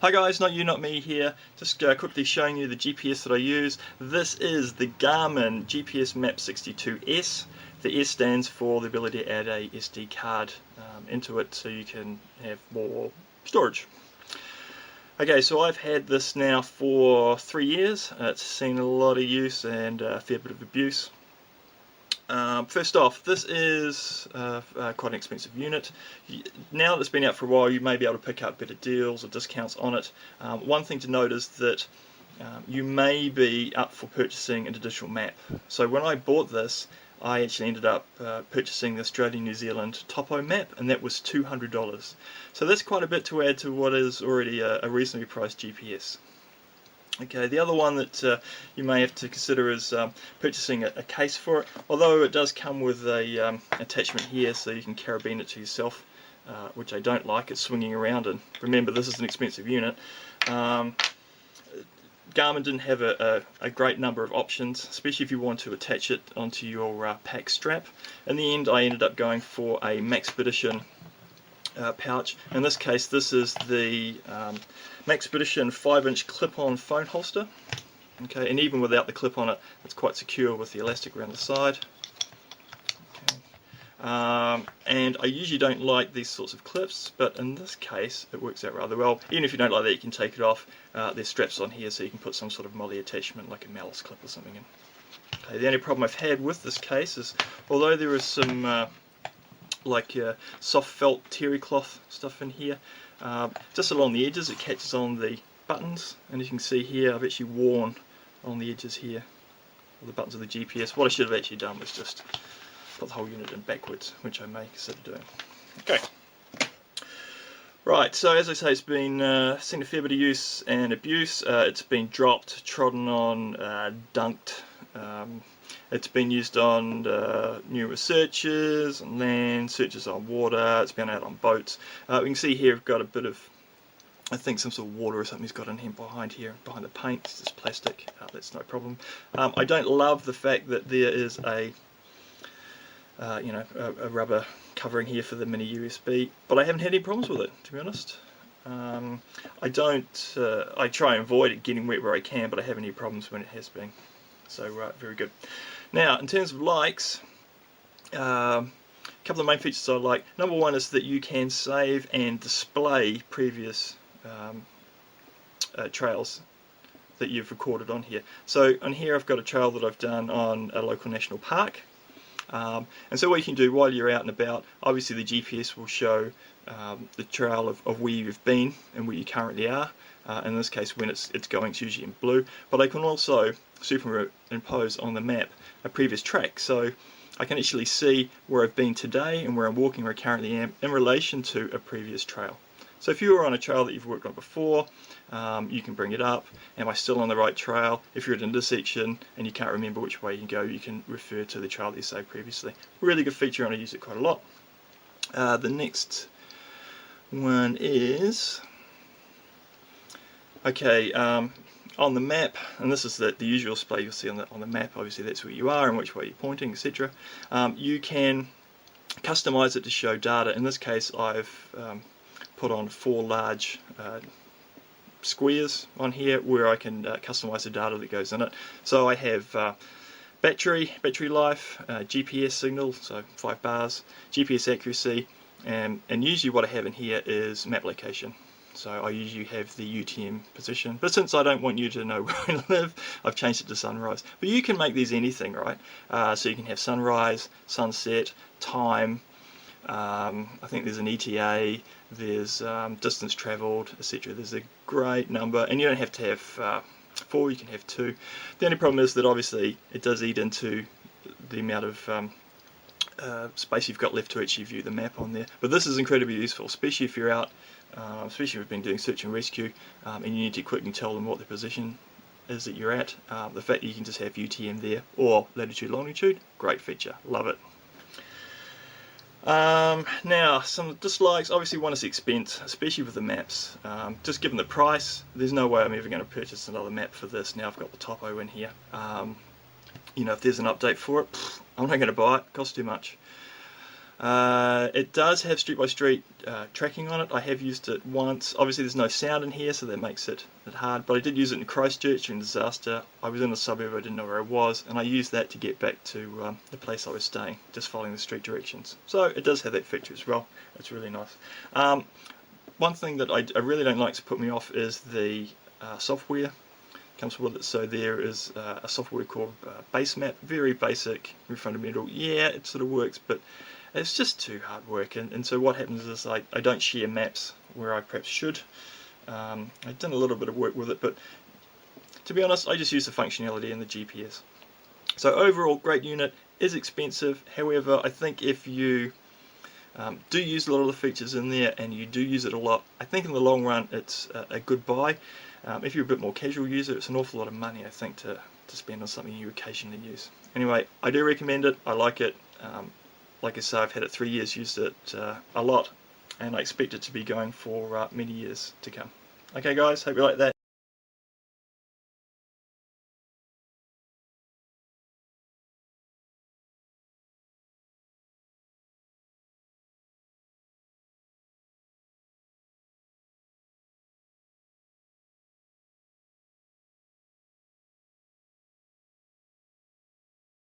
Hi guys, not you, not me here. Just quickly showing you the GPS that I use. This is the Garmin GPSMAP 62S. The S stands for the ability to add a SD card into it so you can have more storage. Okay, so I've had this now for 3 years. It's seen a lot of use and a fair bit of abuse. First off, this is quite an expensive unit. Now that it's been out for a while, you may be able to pick up better deals or discounts on it. One thing to note is that you may be up for purchasing an additional map. So when I bought this, I actually ended up purchasing the Australia-New Zealand topo map, and that was $200. So that's quite a bit to add to what is already a reasonably priced GPS. Okay, the other one that you may have to consider is purchasing a case for it, although it does come with a attachment here so you can carabine it to yourself, which I don't like. It's swinging around, and remember, this is an expensive unit. Garmin didn't have a great number of options, especially if you want to attach it onto your pack strap. In the end, I ended up going for a Maxpedition pouch. In this case, this is the Maxpedition 5-inch clip-on phone holster. Okay, and even without the clip on it, it's quite secure with the elastic around the side. Okay. And I usually don't like these sorts of clips, but in this case it works out rather well. Even if you don't like that, you can take it off. There's straps on here so you can put some sort of molly attachment like a malice clip or something in. Okay, the only problem I've had with this case is, although there is some soft felt terry cloth stuff in here, just along the edges it catches on the buttons, and as you can see here, I've actually worn on the edges here the buttons of the GPS. What I should have actually done was just put the whole unit in backwards, which I may consider doing. Okay. Right, so as I say, it's been seen a fair bit of use and abuse. It's been dropped, trodden on, dunked. It's been used on numerous searches on land, searches on water. It's been out on boats. We can see here we've got a bit of, I think, some sort of water or something's got in here behind the paint. It's just plastic. That's no problem. I don't love the fact that there is a rubber covering here for the mini USB, but I haven't had any problems with it, to be honest. I try and avoid it getting wet where I can, but I haven't any problems when it has been. So very good. Now, in terms of likes, a couple of main features I like. Number one is that you can save and display previous trails that you've recorded on here. So on here I've got a trail that I've done on a local national park. And so what you can do while you're out and about, obviously the GPS will show the trail of where you've been and where you currently are. In this case, when it's going, it's usually in blue. But I can also superimpose on the map a previous track, so I can actually see where I've been today and where I'm walking, where I currently am, in relation to a previous trail. So if you were on a trail that you've worked on before, you can bring it up. Am I still on the right trail? If you're at an intersection and you can't remember which way you can go, you can refer to the trail that you saved previously. Really good feature, and I use it quite a lot. The next one is, okay, on the map, and this is the usual display you'll see on the map. Obviously that's where you are and which way you're pointing, etc. You can customize it to show data. In this case, I've put on 4 large squares on here where I can customize the data that goes in it. So I have battery life, GPS signal, so 5 bars, GPS accuracy, and usually what I have in here is map location. So I usually have the UTM position, but since I don't want you to know where I live, I've changed it to sunrise. But you can make these anything, right? So you can have sunrise, sunset, time, I think there's an ETA, there's distance travelled, etc. There's a great number, and you don't have to have 4, you can have 2. The only problem is that obviously it does eat into the amount of space you've got left to actually view the map on there. But this is incredibly useful, especially if you're out, especially if you've been doing search and rescue, and you need to quickly tell them what the position is that you're at. The fact that you can just have UTM there, or latitude, longitude, great feature, love it. Now, some dislikes. Obviously one is the expense, especially with the maps. Just given the price, there's no way I'm ever going to purchase another map for this. Now I've got the topo in here. If there's an update for it, I'm not going to buy it. It costs too much. It does have street-by-street tracking on it. I have used it once. Obviously there's no sound in here, so that makes it hard, but I did use it in Christchurch during disaster. I was in a suburb, I didn't know where I was, and I used that to get back to the place I was staying, just following the street directions. So it does have that feature as well. It's really nice. One thing that I really don't like to put me off is the software comes with it. So there is a software called GPSMAP, very basic, very fundamental. Yeah, it sort of works, but it's just too hard work, and so what happens is I don't share maps where I perhaps should. I've done a little bit of work with it, but to be honest, I just use the functionality in the GPS. So overall, great unit, is expensive. However, I think if you do use a lot of the features in there and you do use it a lot, I think in the long run it's a good buy. If you're a bit more casual user, it's an awful lot of money, I think, to spend on something you occasionally use. Anyway, I do recommend it. I like it. Like I say, I've had it 3 years, used it a lot, and I expect it to be going for many years to come. Okay guys, hope you like that.